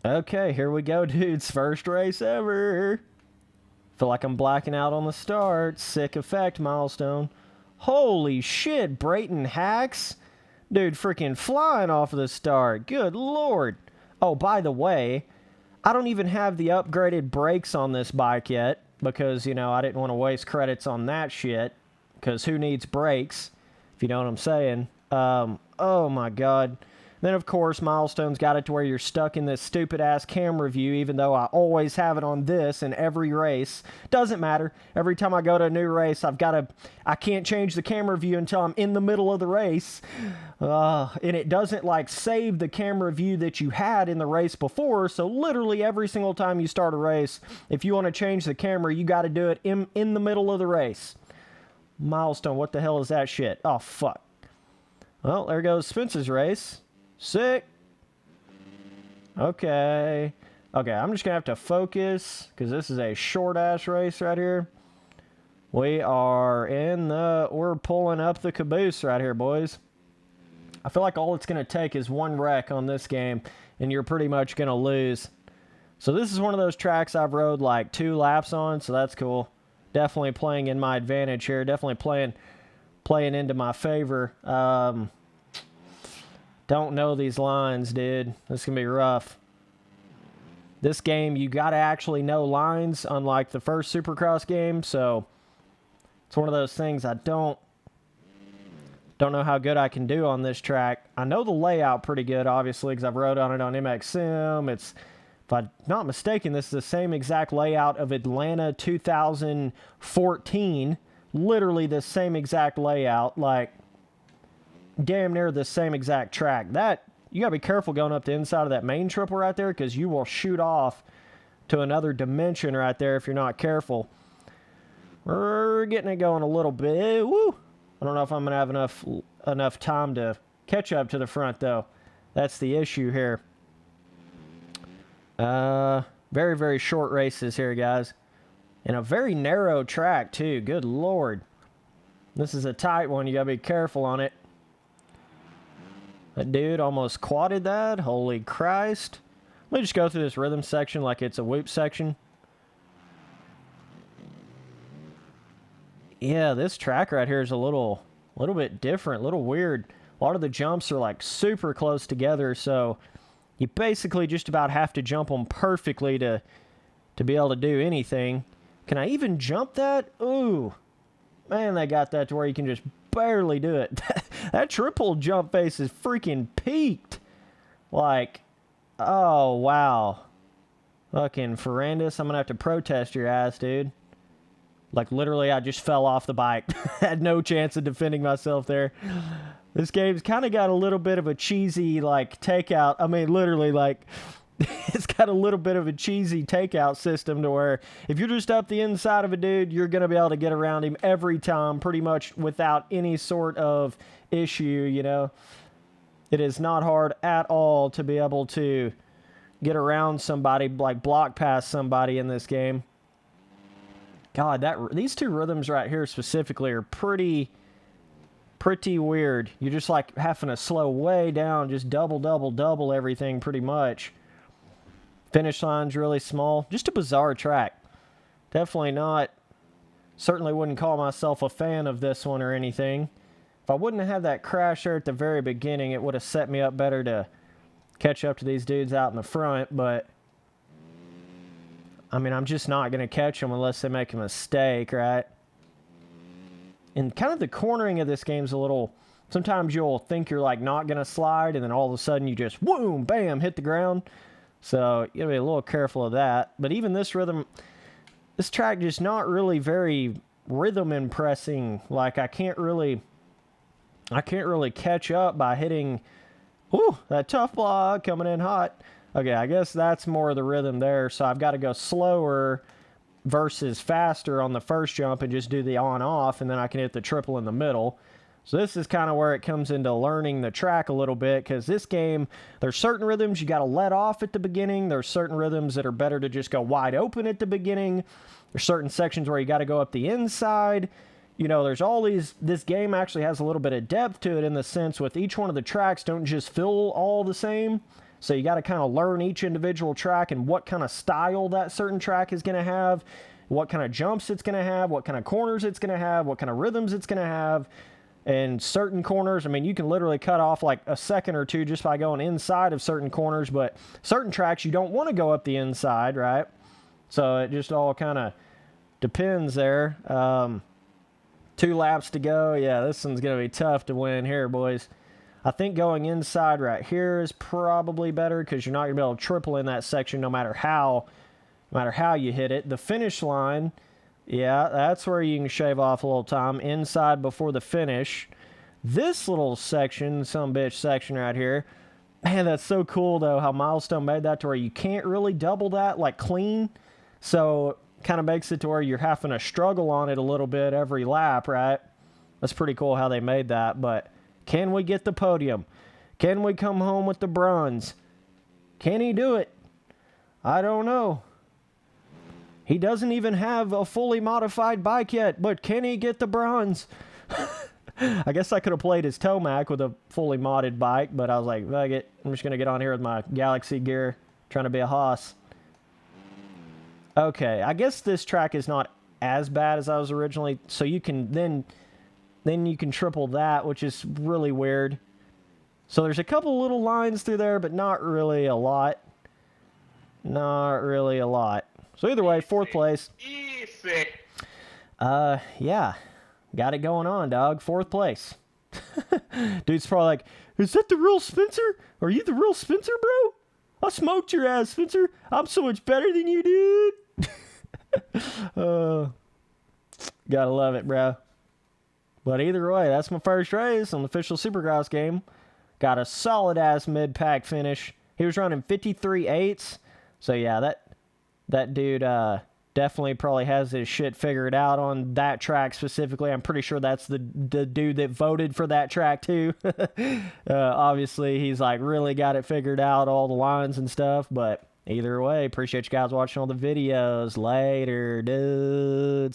Okay, here we go, dudes. First race ever. Feel like I'm blacking out on the start. Sick effect milestone. Holy shit, Brayton hacks? Dude, freaking flying off of the start. Good lord. Oh, by the way, I don't even have the upgraded brakes on this bike yet because, you know, I didn't want to waste credits on that shit because who needs brakes, if you know what I'm saying. Oh my god. Then, of course, Milestone's got it to where you're stuck in this stupid-ass camera view, even though I always have it on this in every race. Doesn't matter. Every time I go to a new race, I can't change the camera view until I'm in the middle of the race. And it doesn't, like, save the camera view that you had in the race before, so literally every single time you start a race, if you want to change the camera, you got to do it in the middle of the race. Milestone, what the hell is that shit? Oh, fuck. Well, there goes Spence's race. Sick. Okay. Okay, I'm just going to have to focus because this is a short-ass race right here. We're pulling up the caboose right here, boys. I feel like all it's going to take is one wreck on this game, and you're pretty much going to lose. So this is one of those tracks I've rode like 2 laps on, so that's cool. Definitely playing in my advantage here. Definitely playing into my favor. Don't know these lines, dude. This can be rough. This game, you got to actually know lines, unlike the first Supercross game. So it's one of those things I don't know how good I can do on this track. I know the layout pretty good, obviously, because I've rode on it on MX Sim. It's, if I'm not mistaken, this is the same exact layout of Atlanta 2014. Literally the same exact layout, like damn near the same exact track. That, you gotta be careful going up the inside of that main triple right there because you will shoot off to another dimension right there if you're not careful. We're getting it going a little bit. Woo! I don't know if I'm gonna have enough time to catch up to the front though. That's the issue here. Very, very short races here, guys. And a very narrow track too. Good lord. This is a tight one. You gotta be careful on it. That dude almost quadded that. Holy Christ. Let me just go through this rhythm section like it's a whoop section. Yeah, this track right here is a little bit different, a little weird. A lot of the jumps are like super close together, so you basically just about have to jump them perfectly to be able to do anything. Can I even jump that? Ooh. Man, they got that to where you can just barely do it. That triple jump face is freaking peaked. Like, oh, wow. Fucking Ferrandis, I'm going to have to protest your ass, dude. Like, literally, I just fell off the bike. Had no chance of defending myself there. This game's kind of got a little bit of a cheesy, like, takeout. I mean, literally, like, it's got a little bit of a cheesy takeout system to where if you're just up the inside of a dude, you're going to be able to get around him every time pretty much without any sort of issue, you know. It is not hard at all to be able to get around somebody, like block past somebody in this game. God, these two rhythms right here specifically are pretty weird. You're just like having to slow way down, just double everything pretty much. Finish line's really small. Just a bizarre track. Definitely not. Certainly wouldn't call myself a fan of this one or anything. If I wouldn't have had that crash there at the very beginning, it would have set me up better to catch up to these dudes out in the front, but I mean, I'm just not going to catch them unless they make a mistake, right? And kind of the cornering of this game's a little... Sometimes you'll think you're like not going to slide, and then all of a sudden you just, boom, bam, hit the ground. So you gotta be a little careful of that. But even this rhythm, this track just not really very rhythm impressing. Like I can't really catch up by hitting, whoo, that tough block coming in hot. Okay, I guess that's more of the rhythm there. So I've got to go slower versus faster on the first jump and just do the on-off, and then I can hit the triple in the middle. So this is kind of where it comes into learning the track a little bit, because this game, there's certain rhythms you got to let off at the beginning. There's certain rhythms that are better to just go wide open at the beginning. There's certain sections where you got to go up the inside. You know, there's all these... This game actually has a little bit of depth to it in the sense with each one of the tracks don't just feel all the same. So you got to kind of learn each individual track and what kind of style that certain track is going to have, what kind of jumps it's going to have, what kind of corners it's going to have, what kind of rhythms it's going to have. And certain corners, I mean, you can literally cut off like a second or two just by going inside of certain corners, but certain tracks you don't want to go up the inside, right? So it just all kind of depends there. 2 laps to go. Yeah, this one's going to be tough to win here, boys. I think going inside right here is probably better because you're not going to be able to triple in that section no matter how you hit it. The finish line, yeah, that's where you can shave off a little time. Inside before the finish. This little section, some bitch section right here, man, that's so cool, though, how Milestone made that to where you can't really double that, like, clean. So kind of makes it to where you're having to struggle on it a little bit every lap, right? That's pretty cool how they made that, but can we get the podium? Can we come home with the bronze? Can he do it? I don't know. He doesn't even have a fully modified bike yet, but can he get the bronze? I guess I could have played his Tomac with a fully modded bike, but I was like, fuck it. I'm just going to get on here with my Galaxy gear, trying to be a hoss. Okay, I guess this track is not as bad as I was originally, so you can then you can triple that, which is really weird. So there's a couple little lines through there, but not really a lot. Not really a lot. So either way, 4th place. Easy. Yeah. Got it going on, dog. 4th place. Dude's probably like, is that the real Spencer? Are you the real Spencer, bro? I smoked your ass, Spencer. I'm so much better than you, dude. Gotta love it, bro. But either way, that's my first race on the official Supercross game. Got a solid-ass mid-pack finish. He was running 53/8. So, yeah, that dude definitely probably has his shit figured out on that track specifically. I'm pretty sure that's the dude that voted for that track, too. Obviously, he's, like, really got it figured out, all the lines and stuff. But either way, appreciate you guys watching all the videos. Later, dudes.